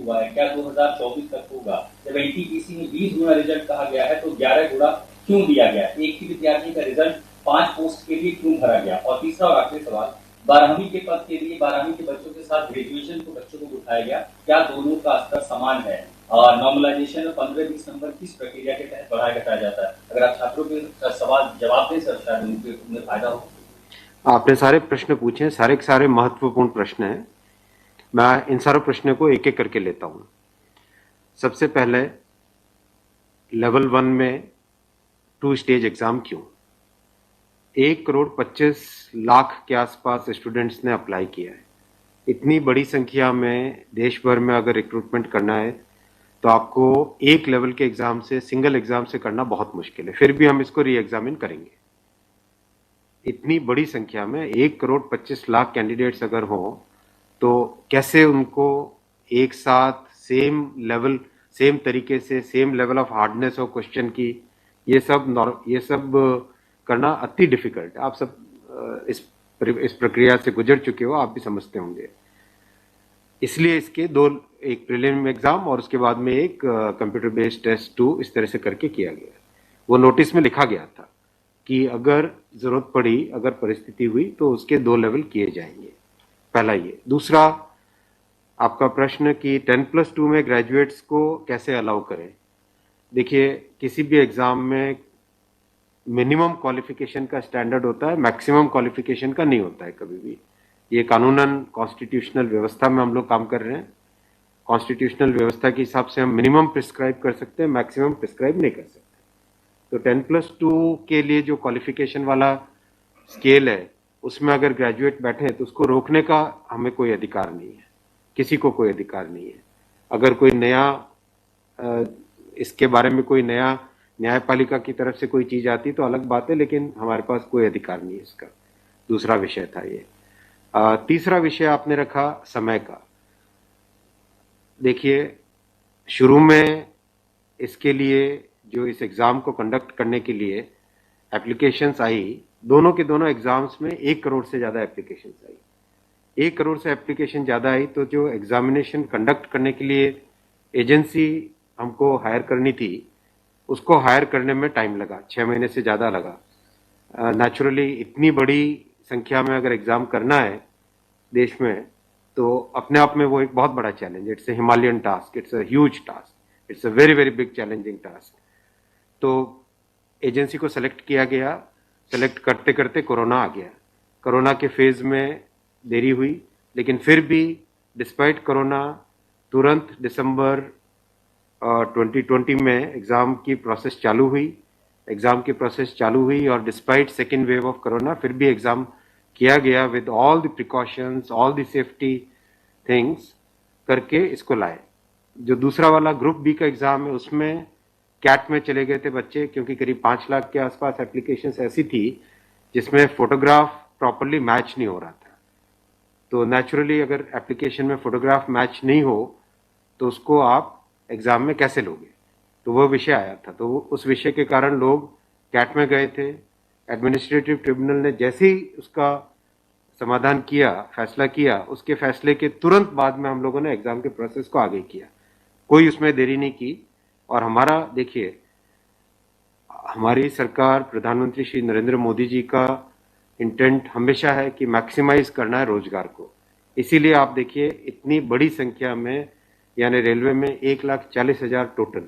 हुआ है, क्या 2024 तक होगा? जब एनटीपीसी में 20 गुना रिजल्ट कहा गया है तो 11 गुना क्यों दिया गया? एक ही विद्यार्थी का रिजल्ट 5 पोस्ट के लिए क्यों भरा गया? और तीसरा और आखिरी सवाल, 12वीं के पद के लिए 12वीं के बच्चों के साथ ग्रेजुएशन के बच्चों को उठाया गया, क्या दोनों का स्तर समान है? नॉर्मलाइजेशन में 15-20 नंबर किस प्रक्रिया के तहत बढ़ाया घटाया जाता है? अगर आप छात्रों के सवाल जवाब दें सर, शायद उनमें फायदा हो। आपने सारे प्रश्न पूछे, सारे के सारे महत्वपूर्ण प्रश्न हैं। मैं इन सारे प्रश्नों को एक एक करके लेता हूं। सबसे पहले लेवल 1 में 2 स्टेज एग्जाम क्यों? 1,25,00,000 के आसपास स्टूडेंट्स ने अप्लाई किया है। इतनी बड़ी संख्या में देश भर में अगर रिक्रूटमेंट करना है तो आपको एक लेवल के एग्जाम से, सिंगल एग्जाम से करना बहुत मुश्किल है। फिर भी हम इसको री एग्जामिन करेंगे। इतनी बड़ी संख्या में 1,25,00,000 कैंडिडेट्स अगर हो तो कैसे उनको एक साथ सेम तरीके से सेम लेवल ऑफ हार्डनेस और क्वेश्चन की, ये सब करना अति डिफिकल्ट है। आप सब इस प्रक्रिया से गुजर चुके हो, आप भी समझते होंगे। इसलिए इसके एक प्रीलिम एग्जाम और उसके बाद में एक कंप्यूटर बेस्ड टेस्ट 2 इस तरह से करके किया गया। वो नोटिस में लिखा गया था कि अगर जरूरत पड़ी, अगर परिस्थिति हुई तो उसके 2 लेवल किए जाएंगे। पहला ये। दूसरा, आपका प्रश्न कि 10+2 में ग्रेजुएट्स को कैसे अलाउ करें। देखिए, किसी भी एग्जाम में मिनिमम क्वालिफिकेशन का स्टैंडर्ड होता है, मैक्सिमम क्वालिफिकेशन का नहीं होता है कभी भी। ये कानूनन कॉन्स्टिट्यूशनल व्यवस्था में हम लोग काम कर रहे हैं। कॉन्स्टिट्यूशनल व्यवस्था के हिसाब से हम मिनिमम प्रिस्क्राइब कर सकते हैं, मैक्सिमम प्रिस्क्राइब नहीं कर सकते। तो 10+2 के लिए जो क्वालिफिकेशन वाला स्केल है, उसमें अगर ग्रेजुएट बैठे हैं तो उसको रोकने का हमें कोई अधिकार नहीं है, किसी को कोई अधिकार नहीं है। अगर कोई नया इसके बारे में कोई नया न्यायपालिका की तरफ से कोई चीज आती तो अलग बात है, लेकिन हमारे पास कोई अधिकार नहीं है इसका। दूसरा विषय था ये। तीसरा विषय आपने रखा समय का। देखिए, शुरू में इसके लिए जो इस एग्जाम को कंडक्ट करने के लिए एप्लीकेशंस आई, दोनों के दोनों एग्जाम्स में 1 करोड़ से ज्यादा एप्लीकेशंस आई। 1 करोड़ से एप्लीकेशन ज्यादा आई तो जो एग्जामिनेशन कंडक्ट करने के लिए एजेंसी हमको हायर करनी थी, उसको हायर करने में टाइम लगा, 6 महीने से ज्यादा लगा। नेचुरली इतनी बड़ी संख्या में अगर एग्जाम करना है देश में तो अपने आप में वो एक बहुत बड़ा challenge. It's a Himalayan task, it's a huge task, it's a very very big challenging task. तो एजेंसी को सेलेक्ट किया गया। सेलेक्ट करते करते कोरोना आ गया। कोरोना के फेज में देरी हुई, लेकिन फिर भी डिस्पाइट कोरोना तुरंत दिसंबर 2020 में एग्जाम की प्रोसेस चालू हुई और despite second wave of corona फिर भी एग्जाम किया गया with all the precautions, all the safety things करके इसको लाए। जो दूसरा वाला ग्रुप बी का एग्जाम है उसमें कैट में चले गए थे बच्चे, क्योंकि करीब 5 लाख के आसपास एप्लीकेशंस ऐसी थी जिसमें फोटोग्राफ प्रॉपरली मैच नहीं हो रहा था। तो नेचुरली अगर एप्लीकेशन में फोटोग्राफ मैच नहीं हो तो उसको आप एग्जाम में कैसे लोगे, तो वो विषय आया था। तो उस विषय के कारण लोग कैट में गए थे। एडमिनिस्ट्रेटिव ट्रिब्यूनल ने जैसे ही उसका समाधान किया, फैसला किया, उसके फैसले के तुरंत बाद में हम लोगों ने एग्जाम के प्रोसेस को आगे किया। कोई उसमें देरी नहीं की। और हमारा, देखिए, हमारी सरकार, प्रधानमंत्री श्री नरेंद्र मोदी जी का इंटेंट हमेशा है कि मैक्सिमाइज करना है रोजगार को। इसीलिए आप देखिए, इतनी बड़ी संख्या में, यानी रेलवे में 1,40,000 टोटल,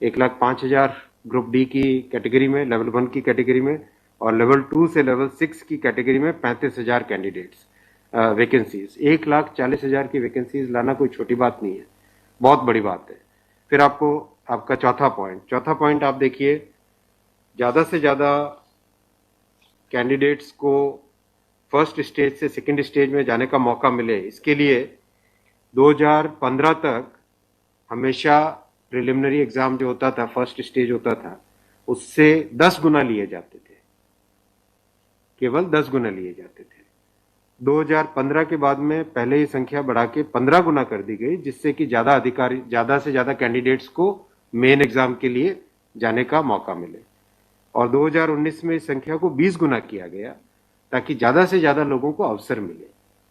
1,05,000 ग्रुप डी की कैटेगरी में, लेवल 1 की कैटेगरी में, और लेवल 2 से लेवल 6 की कैटेगरी में 35,000 कैंडिडेट्स वैकेंसीज। 1,40,000 की वैकेंसीज लाना कोई छोटी बात नहीं है, बहुत बड़ी बात है। फिर आपका चौथा पॉइंट आप देखिए, ज्यादा से ज्यादा कैंडिडेट्स को फर्स्ट स्टेज से सेकंड स्टेज में जाने का मौका मिले, इसके लिए 2015 तक हमेशा प्रिलिमिनरी एग्जाम जो होता था, फर्स्ट स्टेज होता था, उससे 10 गुना लिए जाते थे, केवल 10 गुना लिए जाते थे। 2015 के बाद में पहले ही संख्या बढ़ा के 15 गुना कर दी गई, जिससे कि ज्यादा से ज्यादा कैंडिडेट्स को मेन एग्जाम के लिए जाने का मौका मिले। और 2019 में इस संख्या को 20 गुना किया गया ताकि ज्यादा से ज्यादा लोगों को अवसर मिले।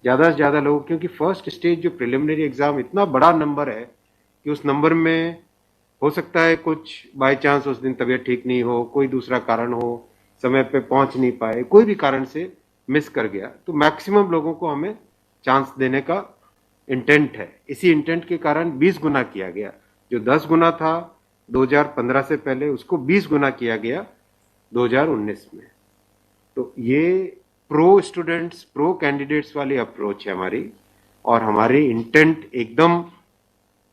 ज़्यादा से ज़्यादा लोग, क्योंकि फर्स्ट स्टेज जो प्रिलिमिनरी एग्ज़ाम इतना बड़ा नंबर है कि उस नंबर में हो सकता है कुछ बाय चांस उस दिन तबीयत ठीक नहीं हो, कोई दूसरा कारण हो, समय पे पहुंच नहीं पाए, कोई भी कारण से मिस कर गया, तो मैक्सिमम लोगों को हमें चांस देने का इंटेंट है। इसी इंटेंट के कारण 20 गुना किया गया। जो 10 गुना था 2015 से पहले, उसको 20 गुना किया गया 2019 में। तो ये प्रो स्टूडेंट्स, प्रो कैंडिडेट्स वाली अप्रोच है हमारी, और हमारी इंटेंट एकदम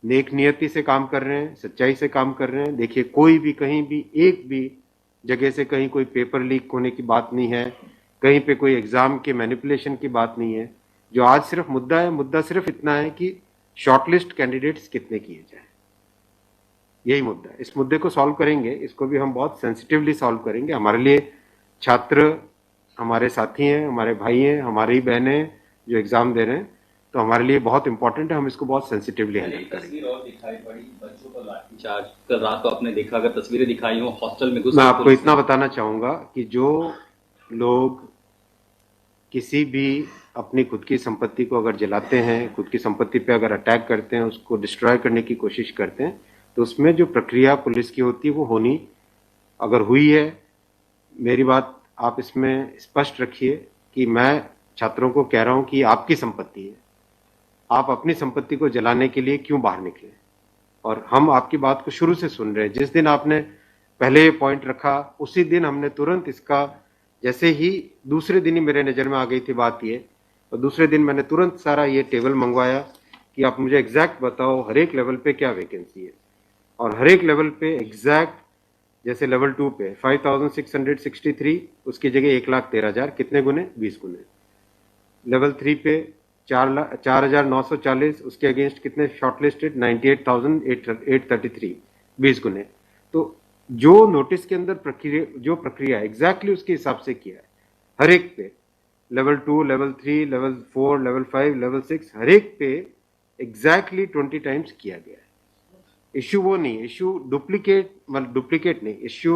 नेक नियति से काम कर रहे हैं, सच्चाई से काम कर रहे हैं। देखिए, कोई भी कहीं भी एक भी जगह से कहीं कोई पेपर लीक होने की बात नहीं है, कहीं पे कोई एग्जाम के मैनिपुलेशन की बात नहीं है। जो आज सिर्फ मुद्दा है, मुद्दा सिर्फ इतना है कि शॉर्टलिस्ट कैंडिडेट्स कितने किए जाए, यही मुद्दा है। इस मुद्दे को सॉल्व करेंगे, इसको भी हम बहुत सेंसिटिवली सॉल्व करेंगे। हमारे लिए छात्र हमारे साथी हैं, हमारे भाई हैं, हमारी बहनें जो एग्जाम दे रहे हैं, तो हमारे लिए बहुत इंपॉर्टेंट है। हम इसको बहुत सेंसिटिवली हैंडल एक करेंगे। तस्वीर और दिखाई पड़ी, बच्चों को लाठीचार्ज। कल रात को आपने देखा, अगर तस्वीरें दिखाई हो हॉस्टल में घुस, मैं आपको इतना बताना चाहूंगा कि जो लोग किसी भी अपनी खुद की संपत्ति को अगर जलाते हैं, खुद की संपत्ति पे अगर अटैक करते हैं, उसको डिस्ट्रॉय करने की कोशिश करते हैं, तो उसमें जो प्रक्रिया पुलिस की होती है वो होनी, अगर हुई है, मेरी बात आप इसमें स्पष्ट रखिए कि मैं छात्रों को कह रहा हूं कि आपकी संपत्ति है, आप अपनी संपत्ति को जलाने के लिए क्यों बाहर निकले। और हम आपकी बात को शुरू से सुन रहे हैं। जिस दिन आपने पहले पॉइंट रखा, उसी दिन हमने तुरंत इसका, जैसे ही दूसरे दिन ही मेरे नज़र में आ गई थी बात ये, और दूसरे दिन मैंने तुरंत सारा ये टेबल मंगवाया कि आप मुझे एग्जैक्ट बताओ हर एक लेवल पे क्या वैकेंसी है, और हर एक लेवल पे एग्जैक्ट, जैसे लेवल 2 पे 5663, उसकी जगह 1,13,000, कितने गुने? 20 गुने। लेवल 3 पे 4,940, उसके अगेंस्ट कितने शॉर्टलिस्टेड? 98,833, 20 गुने। तो जो नोटिस के अंदर प्रक्रिया एग्जैक्टली उसके हिसाब से किया है, हर एक पे, level 2, level 3, level 4, level 5, level 6, हर एक पे एग्जैक्टली 20 टाइम्स किया गया है। इश्यू वो नहीं, इश्यू डुप्लीकेट नहीं, इश्यू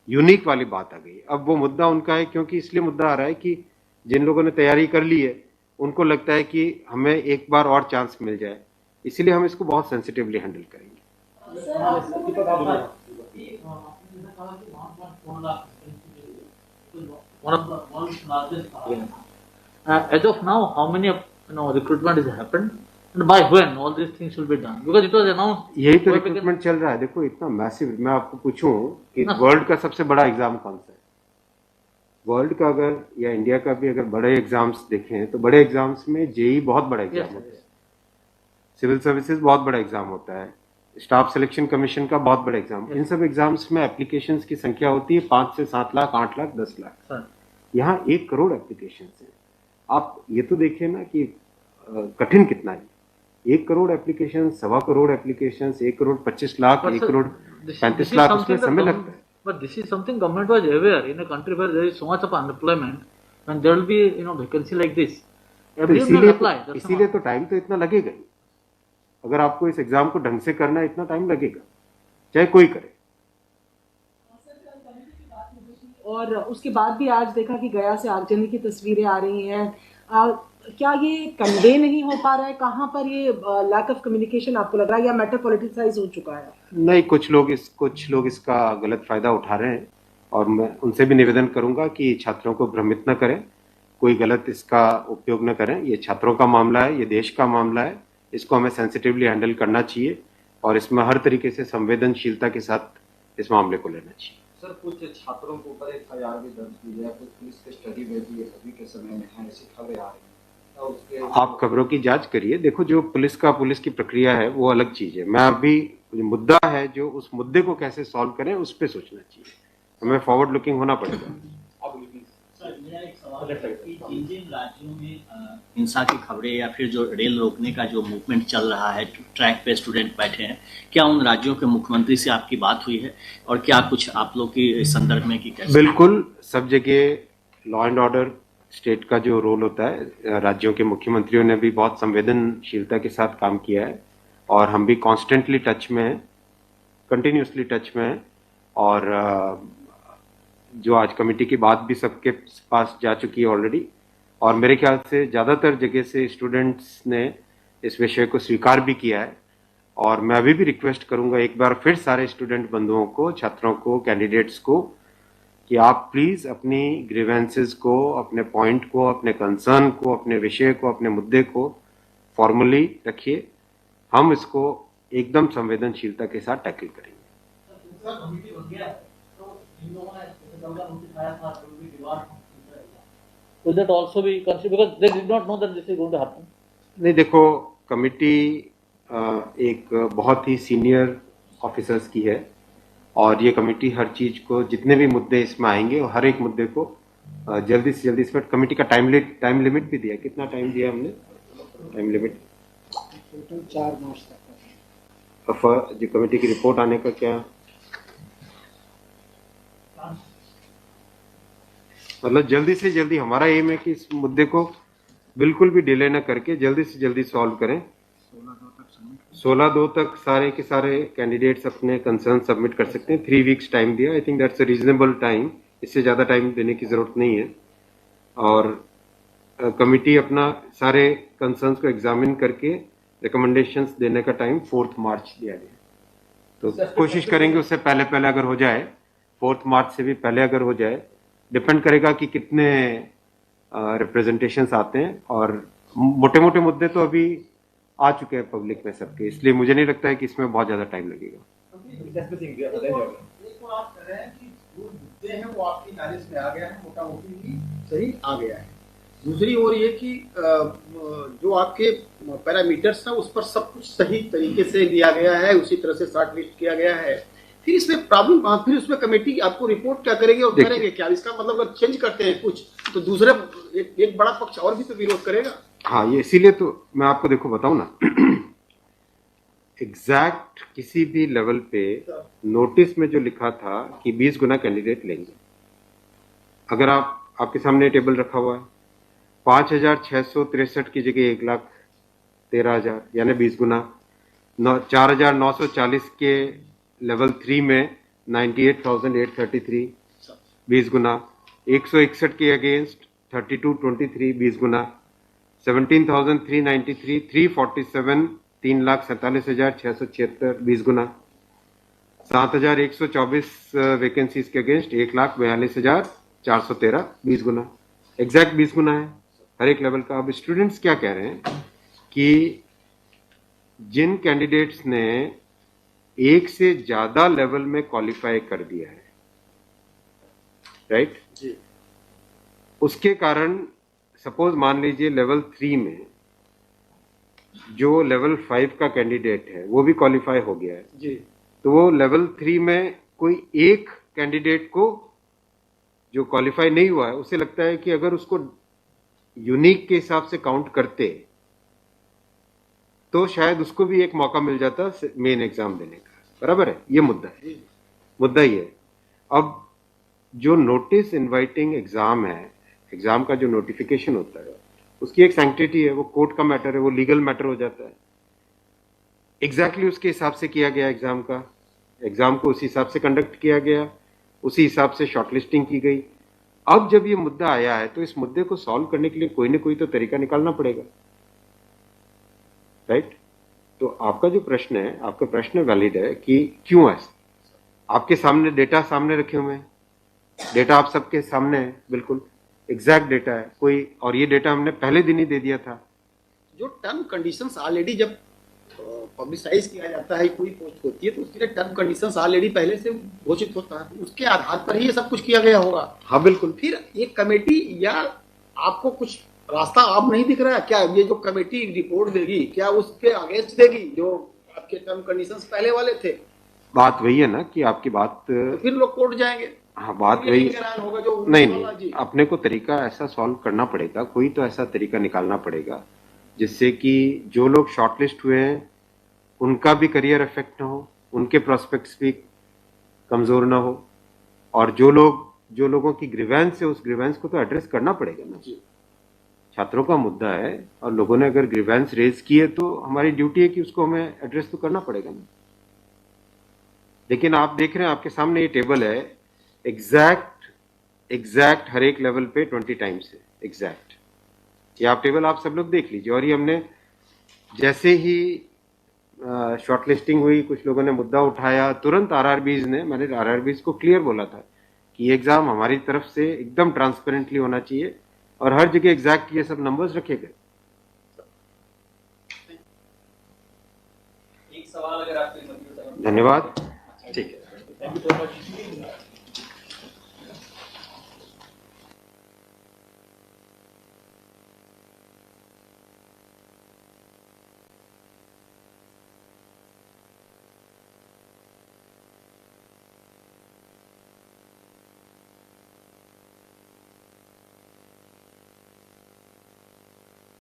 यूनिक वाली बात आ गई। अब वो मुद्दा उनका है, क्योंकि इसलिए मुद्दा आ रहा है कि जिन लोगों ने तैयारी कर ली है उनको लगता है कि हमें एक बार और चांस मिल जाए, इसीलिए हम इसको बहुत सेंसिटिवली हैंडल करेंगे। As of now, how many recruitment has happened, and by when all these things will be done? Because it was announced. यही तो रिक्रूटमेंट चल रहा है। देखो, इतना मैसिव, मैं आपको पूछूं कि वर्ल्ड का सबसे बड़ा एग्जाम कौन सा है? वर्ल्ड का अगर, या इंडिया का भी अगर बड़े एग्जाम्स देखें, तो बड़े एग्जाम्स में जेई बहुत बड़ा एग्जाम होता है, सिविल सर्विसेज बहुत बड़ा एग्जाम होता है, स्टाफ सिलेक्शन कमीशन का बहुत बड़ा एग्जाम। इन सब एग्जाम्स में एप्लीकेशंस की संख्या होती है 5 से 7 लाख, 8 लाख, 10 लाख। यहाँ 1 करोड़ एप्लीकेशंस हैं। आप ये तो देखिए ना कि कठिन कितना है। 1 करोड़ एप्लीकेशन, 1.25 करोड़ एप्लीकेशन, 1 करोड़ 25 लाख, 1 करोड़ 35 लाख, उसमें समय लगता है। But this is something government was aware in a country where there is so much of unemployment, and there will be vacancy like this. Everyone will apply. इसीलिए तो टाइम तो इतना लगेगा ही। अगर आपको इस एग्जाम को ढंग से करना है, इतना टाइम लगेगा, चाहे कोई करे। और उसके बाद भी आज देखा कि गया से आगजनी की तस्वीरें आ रही हैं। क्या ये कन्वे नहीं हो पा रहा है? कहाँ पर ये लैक ऑफ कम्युनिकेशन आपको लग रहा है, या मैटर पॉलिटिसाइज हो चुका है? नहीं, कुछ लोग इसका गलत फायदा उठा रहे हैं, और मैं उनसे भी निवेदन करूंगा कि छात्रों को भ्रमित न करें, कोई गलत इसका उपयोग न करें। ये छात्रों का मामला है, ये देश का मामला है, इसको हमें सेंसिटिवली हैंडल करना चाहिए, और इसमें हर तरीके से संवेदनशीलता के साथ इस मामले को लेना चाहिए। सर, कुछ छात्रों के ऊपर FIR भी दर्ज की है, कुछ पुलिस के स्टडी में भी अभी के समय में है, ऐसी खबरें आ रही हैं। आप खबरों की जांच करिए। देखो, जो पुलिस की प्रक्रिया है वो अलग चीज है। मैं अभी मुद्दा है, जो उस मुद्दे को कैसे सॉल्व करें उस पर सोचना चाहिए, हमें फॉरवर्ड लुकिंग होना पड़ेगा। मेरा एक सवाल है कि जिन राज्यों में हिंसा की खबरें या फिर जो रेल रोकने का जो मूवमेंट चल रहा है, ट्रैक पे स्टूडेंट बैठे हैं, क्या उन राज्यों के मुख्यमंत्री से आपकी बात हुई है, और क्या कुछ आप लोग की इस संदर्भ में कि कैसे? बिल्कुल, सब जगह लॉ एंड ऑर्डर स्टेट का जो रोल होता है, राज्यों के मुख्यमंत्रियों ने भी बहुत संवेदनशीलता के साथ काम किया है, और हम भी कॉन्स्टेंटली टच में हैं, कंटिन्यूसली टच में हैं। और जो आज कमेटी की बात भी सबके पास जा चुकी है ऑलरेडी, और मेरे ख्याल से ज़्यादातर जगह से स्टूडेंट्स ने इस विषय को स्वीकार भी किया है। और मैं अभी भी रिक्वेस्ट करूंगा एक बार फिर सारे स्टूडेंट बंधुओं को, छात्रों को, कैंडिडेट्स को कि आप प्लीज़ अपनी ग्रीवेंसेस को, अपने पॉइंट को, अपने कंसर्न को, अपने विषय को, अपने मुद्दे को फॉर्मली रखिए। हम इसको एकदम संवेदनशीलता के साथ टैकल करेंगे। Will that also be considered because they did not know that this is going to happen? नहीं, देखो, कमिटी एक बहुत ही सीनियर ऑफिसर्स की है और ये कमेटी हर चीज को, जितने भी मुद्दे इसमें आएंगे और हर एक मुद्दे को जल्दी से जल्दी, इसमें कमेटी का टाइम लिमिट भी दिया। कितना टाइम दिया हमने? टाइम लिमिट टोटल 4 मार्च तक। जो कमेटी की रिपोर्ट आने का क्या मतलब, जल्दी से जल्दी हमारा एम है कि इस मुद्दे को बिल्कुल भी डिले न करके जल्दी से जल्दी सॉल्व करें। 16/2 तक सारे के सारे कैंडिडेट्स अपने कंसर्न सबमिट कर सकते हैं। 3 वीक्स टाइम दिया। I think that's a reasonable time. इससे ज़्यादा टाइम देने की ज़रूरत नहीं है। और कमिटी अपना सारे कंसर्न्स को एग्जामिन करके रिकमेंडेशंस देने का टाइम 4 मार्च दिया गया। तो कोशिश करेंगे उससे पहले अगर हो जाए, 4 मार्च से भी पहले अगर हो जाए। डिपेंड करेगा कि कितने रिप्रेजेंटेशंस आते हैं। और मोटे मोटे मुद्दे तो अभी आ चुके हैं पब्लिक में सबके, इसलिए मुझे नहीं लगता है कि इसमें बहुत ज़्यादा टाइम लगेगा। मुद्दे हैं वो आपकी नॉलेज में आ गया है, मोटा मोटी सही आ गया है। दूसरी ओर ये कि जो आपके पैरामीटर्स हैं उस पर सब कुछ सही तरीके से दिया गया है, उसी तरह से शॉर्ट लिस्ट किया गया है। फिर इसमें प्रॉब्लम कहाँ? फिर उसमें कमेटी आपको रिपोर्ट क्या करेगी और करेंगे क्या? इसका मतलब अगर चेंज करते हैं कुछ तो दूसरे एक बड़ा पक्ष और भी तो विरोध करेगा। हाँ, ये इसीलिए तो मैं आपको देखो बताऊं ना, एग्जैक्ट किसी भी लेवल पे नोटिस में जो लिखा था कि 20 गुना कैंडिडेट लेंगे, अगर आपके सामने टेबल रखा हुआ है, 5,663 की जगह 1,13,000 यानी 20 गुना। 4,940 के लेवल 3 में 98,833 20 गुना। 161 के अगेंस्ट 3223 20 गुना। 17,393 347 3,47,676 20 गुना। 7,124 वैकेंसीज के अगेंस्ट 1,42,413 20 गुना। एग्जैक्ट 20 गुना है हर एक लेवल का। अब स्टूडेंट्स क्या कह रहे हैं कि जिन कैंडिडेट्स ने एक से ज्यादा लेवल में क्वालिफाई कर दिया है, राइट जी, उसके कारण सपोज मान लीजिए लेवल 3 में जो लेवल 5 का कैंडिडेट है वो भी क्वालिफाई हो गया है जी, तो वो लेवल 3 में कोई एक कैंडिडेट को जो क्वालिफाई नहीं हुआ है, उसे लगता है कि अगर उसको यूनिक के हिसाब से काउंट करते तो शायद उसको भी एक मौका मिल जाता मेन एग्जाम देने का। बराबर है, ये मुद्दा है, मुद्दा ही है। अब जो नोटिस इनवाइटिंग एग्जाम है, एग्जाम का जो नोटिफिकेशन होता है उसकी एक सैंक्टिटी है, वो कोर्ट का मैटर है, वो लीगल मैटर हो जाता है। एग्जैक्टली उसके हिसाब से किया गया एग्जाम का, एग्जाम को उसी हिसाब से कंडक्ट किया गया, उसी हिसाब से शॉर्टलिस्टिंग की गई। अब जब ये मुद्दा आया है तो इस मुद्दे को सॉल्व करने के लिए कोई ना कोई तो तरीका निकालना पड़ेगा, राइट? तो आपका जो प्रश्न है, आपका प्रश्न वैलिड है कि क्यों ऐसा। आपके सामने डेटा सामने रखे हुए हैं, डेटा आप सबके सामने है, बिल्कुल एग्जैक्ट डेटा है कोई, और ये डेटा हमने पहले दिन ही दे दिया था। जो टर्म कंडीशंस ऑलरेडी जब पब्लिसाइज किया जाता है, कोई पोस्ट होती है तो उसके लिए टर्म कंडीशंस ऑलरेडी पहले से घोषित होता है, उसके आधार पर ही ये सब कुछ किया गया होगा। हाँ बिल्कुल। फिर एक कमेटी या आपको कुछ रास्ता आप नहीं दिख रहा है क्या? ये जो कमेटी रिपोर्ट देगी क्या उसके अगेंस्ट देगी जो आपके टर्म कंडीशंस पहले वाले थे? बात वही है ना कि आपकी बात तो फिर लोग कोर्ट जाएंगे। हाँ, बात वही होगा जो नहीं, अपने को तरीका ऐसा सॉल्व करना पड़ेगा, कोई तो ऐसा तरीका निकालना पड़ेगा जिससे कि जो लोग शॉर्टलिस्ट हुए हैं उनका भी करियर इफेक्ट ना हो, उनके प्रोस्पेक्ट्स भी कमजोर ना हो, और जो लोगों की ग्रीवेंस है उस ग्रीवेंस को तो एड्रेस करना पड़ेगा ना। छात्रों का मुद्दा है और लोगों ने अगर ग्रीवेंस रेज की है तो हमारी ड्यूटी है कि उसको हमें एड्रेस तो करना पड़ेगा ना। लेकिन आप देख रहे हैं आपके सामने ये टेबल है, एग्जैक्ट हर एक लेवल पे 20 टाइम्स है एग्जैक्ट। ये आप टेबल आप सब लोग देख लीजिए। और ये हमने जैसे ही शॉर्टलिस्टिंग हुई, कुछ लोगों ने मुद्दा उठाया, तुरंत मैंने आरआरबीज को क्लियर बोला था कि ये एग्जाम हमारी तरफ से एकदम ट्रांसपेरेंटली होना चाहिए और हर जगह एग्जैक्ट ये सब नंबर्स रखे गए। एक सवाल अगर आपके धन्यवाद। ठीक है, थैंक यू सो मच।